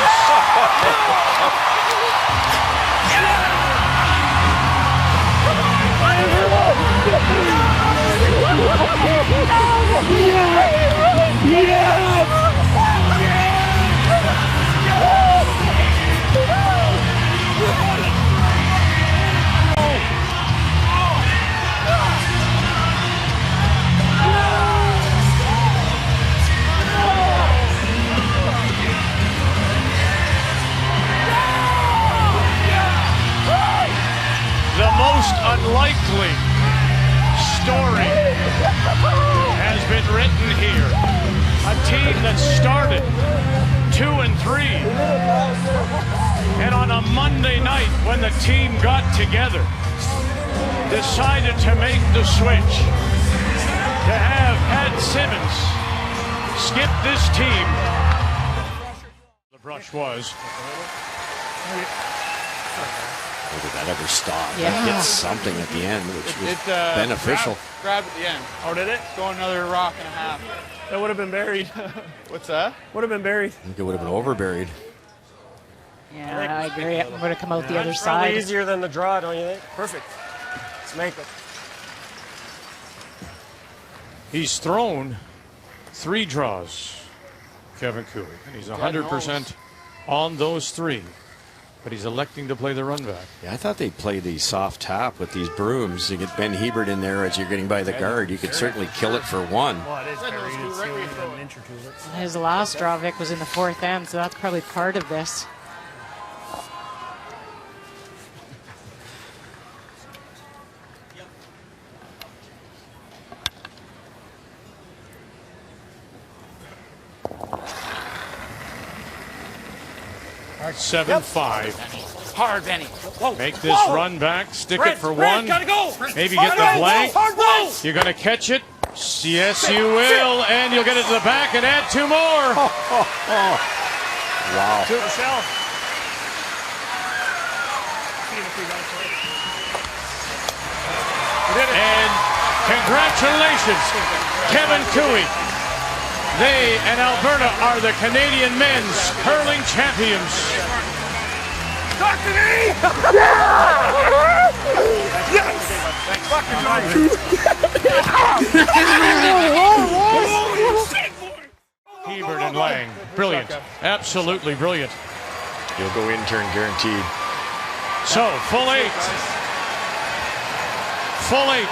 The most unlikely story has been written here. A team that started 2-3, and on a Monday night when the team got together, decided to make the switch, to have Ed Simmons skip this team. The brush was. Or did that ever stop? Yeah. That hit something at the end, which was beneficial. Grabbed at the end. Oh, did it? Go another rock and a half. That would have been buried. What's that? Would have been buried. I think it would have been overburied. Yeah, I agree. It would have come out the other It's probably side. easier than the draw, don't you think? Perfect. Let's make it. He's thrown 3 draws, Kevin Cooley, and he's 100% on those 3. But he's electing to play the run back. Yeah, I thought they'd play the soft tap with these brooms. You get Ben Hebert in there as you're getting by the guard. You could certainly kill it for 1. Well, it is buried. It's only an inch or 2. His last draw, Vic, was in the 4th end, so that's probably part of this. Yep. 7-5. Hard, Benny. Whoa. Make this run back. Stick it for 1. Gotta go. Maybe get the blank. You're going to catch it. Yes, you will. And you'll get it to the back and add 2 more. Wow. To Michelle. And congratulations, Kevin Cooley. They and Alberta are the Canadian men's curling champions. Talk to me! Yes! Hebert and Lang, brilliant, absolutely brilliant. You'll go in turn guaranteed. So, full 8. Full 8.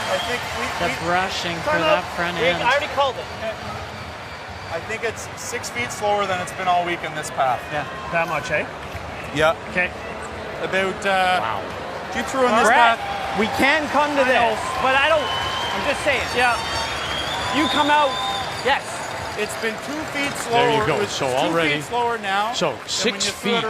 I think The brushing for that front end. I already called it. I think it's 6 feet slower than it's been all week in this path. Yeah, that much, eh? Yeah. Okay. About, wow. You threw in this path. We can come to this, but I don't. I'm just saying. Yeah. You come out. Yes. It's been 2 feet slower. There you go. It's So 2 already. feet slower now. So 6 feet.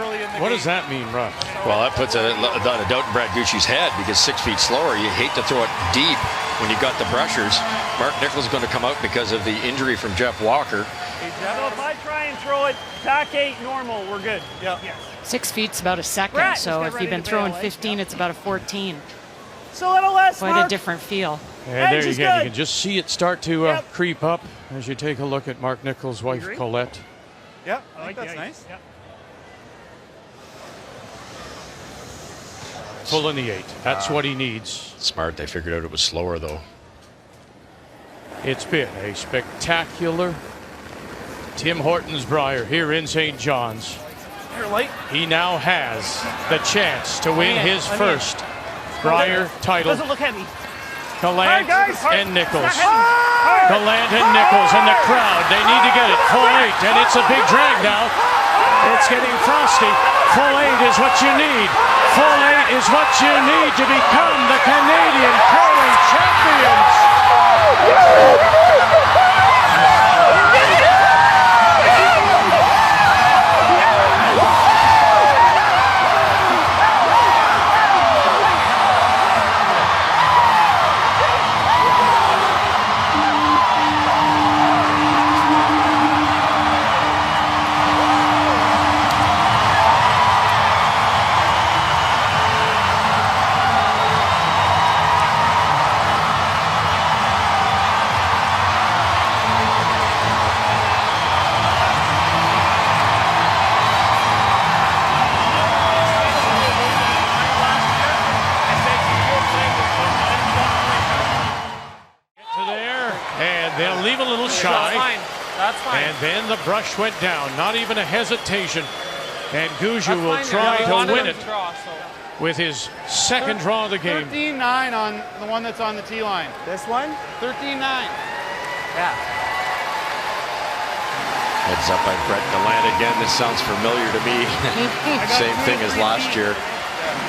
What does that mean, Russ? Well, that puts a doubt in Brad Ducey's head because 6 feet slower, you hate to throw it deep when you got the brushers. Mark Nichols is going to come out because of the injury from Jeff Walker. So if I try and throw it back 8 normal, we're good. Yeah. 6 feet's about a second, Brett, so just if get you've been ready to throwing bail, 15, it's about a 14. It's a little less. Quite a different feel. And there you is go. good. You can just see it start to creep up as you take a look at Mark Nichols' wife, Agree? Colette. Yeah, I like that's the nice. Yep. Full in the 8. That's what he needs. Smart. They figured out it was slower, though. It's been a spectacular Tim Hortons Brier here in St. John's. He now has the chance to win his first Brier title. Doesn't look heavy. Gallant and Nichols. Gallant and Nichols and the crowd. They need to get it. Full 8, and it's a big drag now. It's getting frosty. Full 8 is what you need. Full 8 is what you need to become the Canadian curling champions. They'll leave a little shy. That's fine. And then the brush went down. Not even a hesitation. And Guju will try to win it with his second draw of the game. 13-9 on the one that's on the tee line. This one? 13-9. Yeah. Heads up by Brett Gallant again. This sounds familiar to me. Same thing as last year.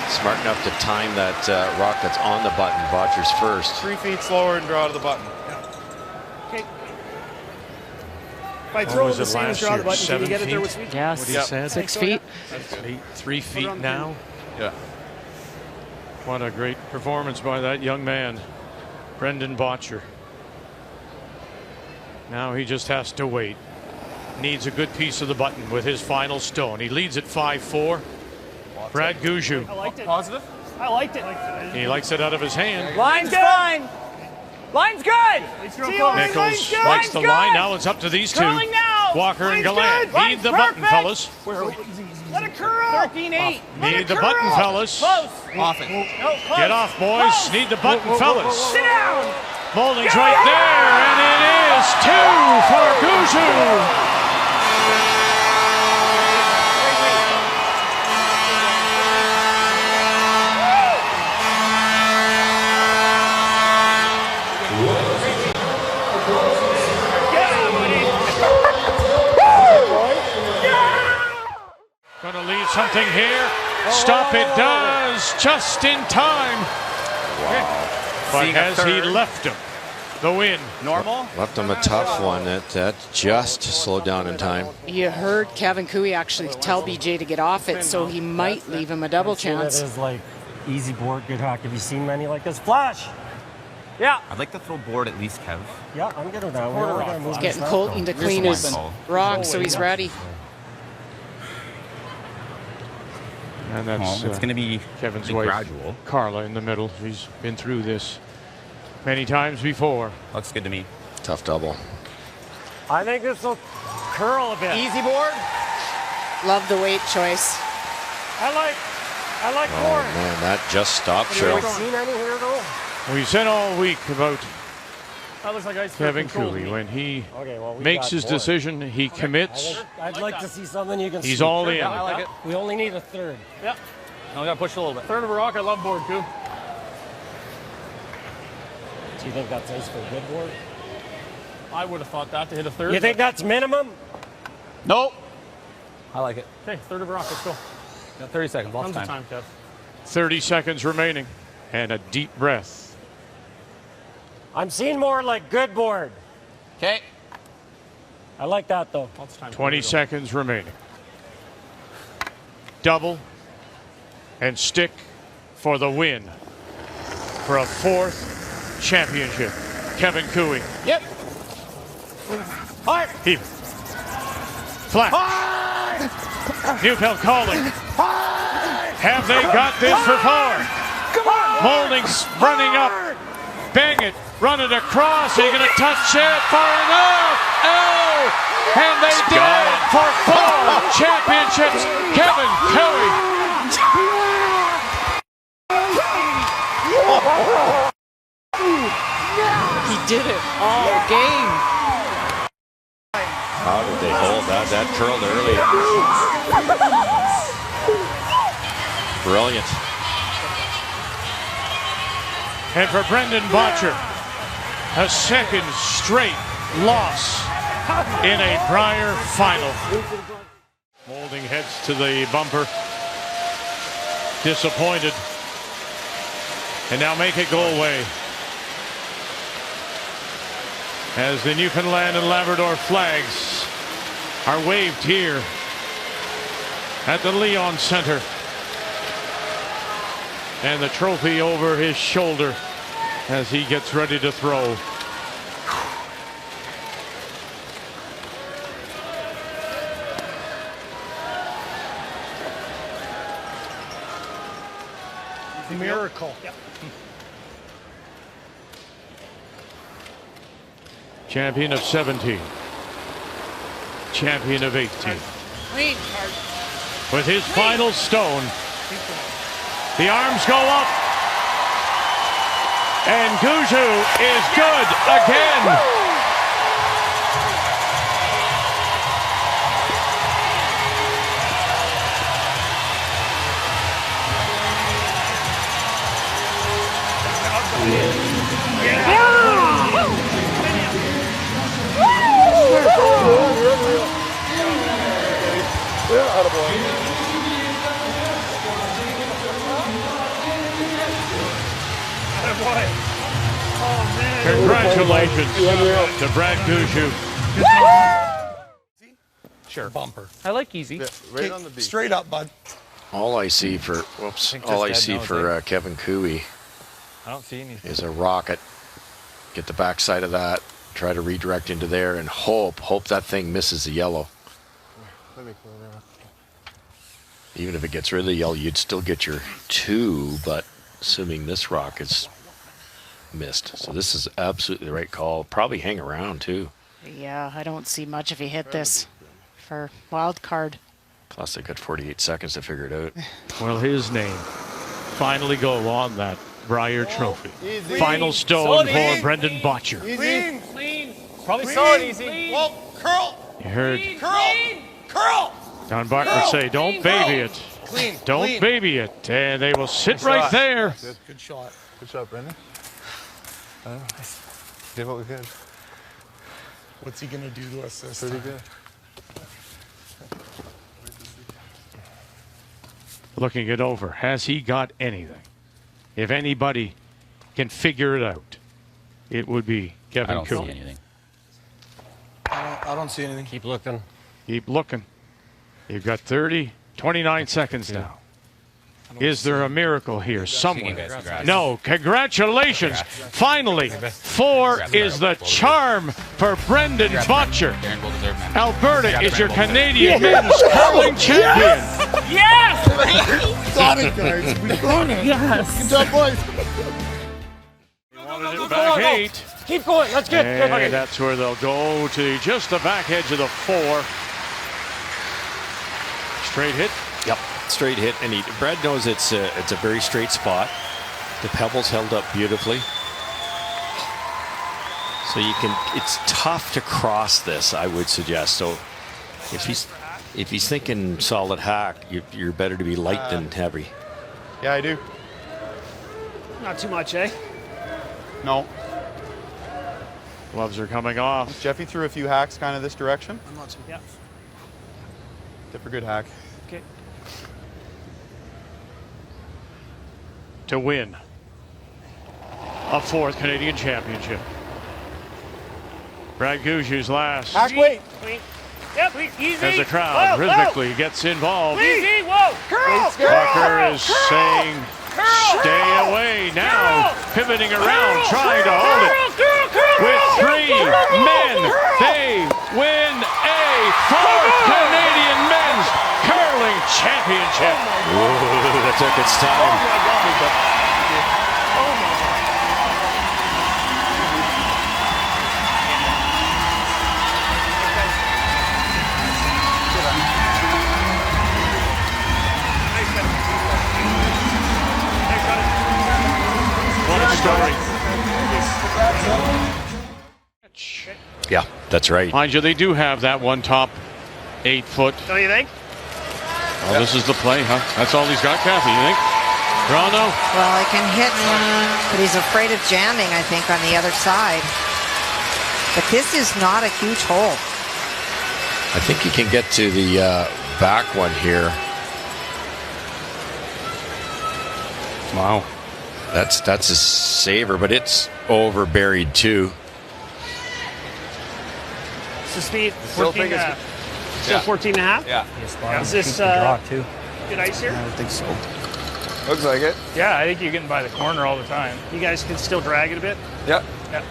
Smart enough to time that rock that's on the button. Botcher's first. 3 feet slower and draw to the button. Okay. If I throw the same as draw the button, can you get it there with speed? Yes. What he said? 6 feet. 3 feet now. Yeah. What a great performance by that young man, Brendan Botcher. Now he just has to wait. Needs a good piece of the button with his final stone. He leads at 5-4. Brad Guju. I liked it. Positive? I liked it. He likes it out of his hand. Line's fine. Line's good. Nichols likes the line. Now it's up to these two. Now. Walker and Gallant. Need the button, fellas. Let it curl. 13-8. Need the button, fellas. Close. Off it. No, close. Get off, boys. Close. Need the button, fellas. Sit down. Molding's right there, and it is 2 for Guju. Gonna leave something here. Stop it does just in time. Wow. But has he left him the win? Normal? Left him a tough one. That just slowed down in time. You heard Kevin Cooey actually tell BJ to get off it, so he might leave him a double chance. That is like easy board, good hockey. Have you seen many like this? Flash! Yeah. I'd like to throw board at least, Kev. Yeah, I'm good with that. He's getting Colton to clean his rock, so he's ready. And that's it's going to be Kevin's wife, gradual. Carla, in the middle. She's been through this many times before. Looks good to me. Tough double. I think this will curl a bit. Easy board. Love the weight choice. I like Oh board. man, that just stopped, Have Cheryl. you seen any here though? We said all week about That looks like ice Kevin Cooley. When he we makes got his board. decision, he commits. I'd like to see something you can He's see. all in. I like it. We only need a third. Yeah. Now we got to push a little bit. Third of a rock. I love board, Coo. Do you think that's nice for a good board? I would have thought that to hit a third. You think that's minimum? Nope. I like it. Okay, third of a rock. Let's go. Got 30 seconds. Lots Tons of time. of time, Kev. 30 seconds remaining. And a deep breath. I'm seeing more like good board. Okay. I like that though. 20 seconds remaining. Double and stick for the win for a 4th championship. Kevin Cooey. Yep. Hard. He. Flat. Neufeld calling. Have they got this for 4? Come on. Molding's running up. Bang it. Run it across. Are you going to touch it? Far enough. Oh! And they did it for 4 championships. Kevin Cooey. He did it all game. How did they hold Brilliant. And for Brendan Botcher, a second straight loss in a Brier final. Molding heads to the bumper. Disappointed. And now make it go away. As the Newfoundland and Labrador flags are waved here at the Leon Center. And the trophy over his shoulder as he gets ready to throw. Miracle. Yep. Champion of 17. Champion of 18. Clean. With his final stone, the arms go up. And Guju is good again. Congratulations to Brad Guju. Sure. Bumper. I like easy. Yeah, right on the beat. Straight up, bud. All I see for Kevin Cooey I don't see anything. is a rocket. Get the backside of that, try to redirect into there, and hope that thing misses the yellow. Even if it gets rid of the yellow, you'd still get your 2, but assuming this rock is missed. So this is absolutely the right call. Probably hang around too. Yeah, I don't see much if he hit this for wild card. Plus they got 48 seconds to figure it out. Well, his name finally go on that Brier trophy. Easy. Final stone Solid. for Brendan Botcher. Clean. Clean. Probably Clean. solid easy. Clean. Well, curl. You heard Curl. Don Bartlett say, don't baby it. Clean. Don't Clean. baby it. And they will sit right there. Good shot. Good shot, Brendan. Did what we could. What's he gonna do to us this Pretty time? good. Looking it over. Has he got anything? If anybody can figure it out, it would be Kevin I don't Cooey. see anything. I don't see anything. Keep looking. Keep looking. You've got 29 seconds now. Is there a miracle here somewhere? Congrats. No, congratulations. Finally, 4 is the charm for Brendan Botcher. Alberta is your Canadian men's curling champion. Yes! Got it, guys. We got it. Yes. Good job, boys. Wanted it back 8. Keep going. That's good. And Okay. that's where they'll go to just the back edge of the 4. Straight hit. Yep, straight hit. And Brad knows it's a very straight spot. The pebbles held up beautifully. So it's tough to cross this, I would suggest. So if he's thinking solid hack, you're better to be light than heavy. Yeah, I do. Not too much, eh? No. Gloves are coming off. Jeffy threw a few hacks kind of this direction. I'm not too. Yeah. Tip for good hack. Okay. To win a 4th Canadian championship. Brad Guju's last. Hack, wait. Clean. Yep, easy. As the crowd rhythmically gets involved. Easy, whoa. Curl. Walker is saying, stay away now. Pivoting around, trying to hold it. With 3 men, they win a 4th Canadian men's curling championship. Ooh, that took its time. What a story. Yeah, that's right. Mind you, they do have that one top 8 foot. Don't you think? Well, this is the play, huh? That's all he's got, Kathy, you think? Toronto? Well, he can hit, but he's afraid of jamming, I think, on the other side. But this is not a huge hole. I think he can get to the back one here. Wow. That's a saver, but it's over buried too. So speed, Still 14, think it's still 14 and a half? Yeah. Is this too. good ice here? I don't think so. Looks like it. Yeah, I think you're getting by the corner all the time. You guys can still drag it a bit? Yep. Yeah.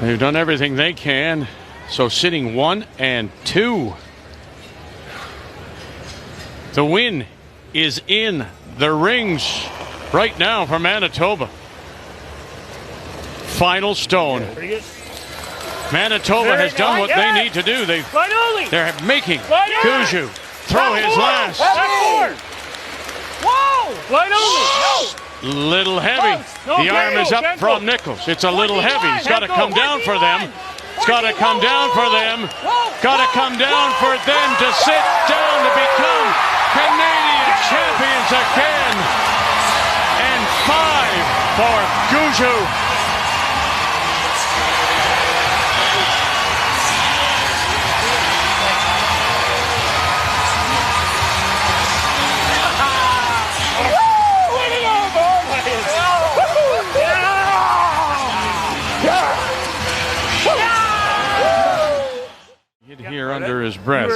They've done everything they can. So sitting 1 and 2. The win is in the rings right now for Manitoba. Final stone. Pretty good. Manitoba has done what they need to do. They're making Kuju throw his last. Whoa! Line only! Little heavy. The arm is up from Nichols. It's a little heavy. He's got to come down for them. It's got to come down for them. Got to come down for them to sit down to become Canadian champions again. And 5 for Kuju. Here under his breath.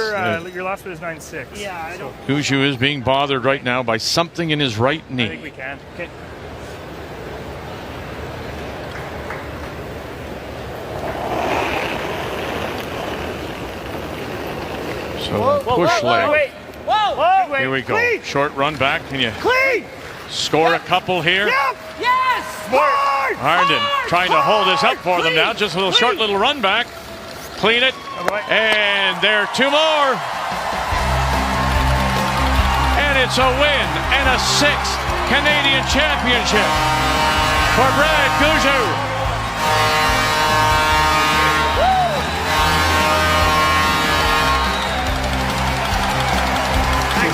Your last one is 9.6. Yeah, I know. Kuju is being bothered right now by something in his right knee. I think we can. Okay. So push leg. Wait. Whoa! Here we go. Clean. Short run back. Can you Clean! score a couple here? Yep! Yes! Hard! Harnden trying to hold this up for them now. Just a little short little run back. Clean it. And there are 2 more. And it's a win and a 6th Canadian championship for Brad Kuju.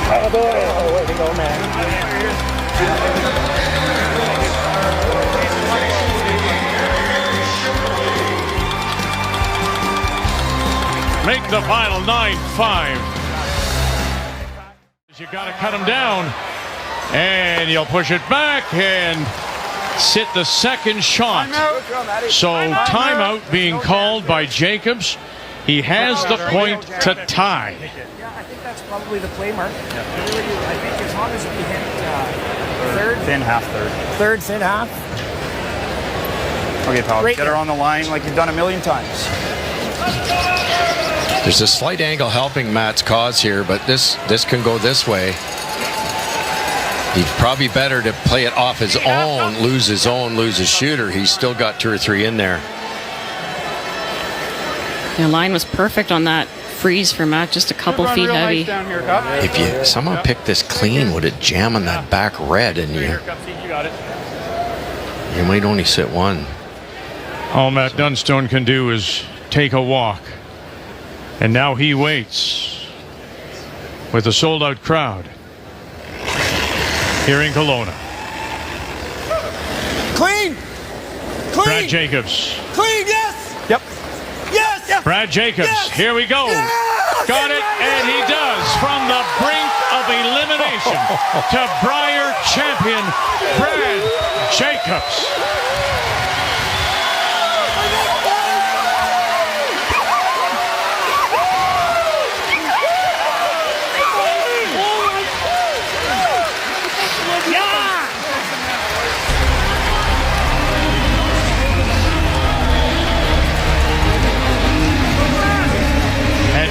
Oh, way to go, man. Make the final 9-5. You got to cut him down. And you'll push it back and sit the second shot. So timeout being called by Jacobs. He has the point to tie. Yeah, I think that's probably the play, Mark. I really do. I think as long as we hit third. Thin half, third. Third, thin half. Okay, pal. Right Get her on the line like you've done a million times. There's a slight angle helping Matt's cause here, but this can go this way. He's probably better to play it off his own, lose his shooter. He's still got 2 or 3 in there. The line was perfect on that freeze for Matt, just a couple feet heavy. If someone picked this clean, would it jam on that back red and you might only sit 1. All Matt Dunstone can do is take a walk. And now he waits with a sold-out crowd here in Kelowna. Clean! Brad Jacobs. Clean, yes! Yep. Yes! Brad Jacobs, here we go. Yes! Got it, and he does. From the brink of elimination to Brier champion Brad Jacobs.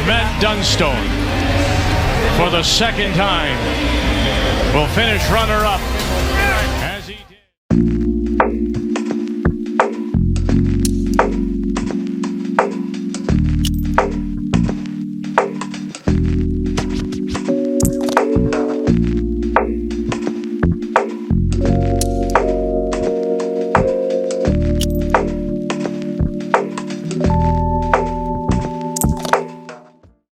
Matt Dunstone, for the second time, will finish runner-up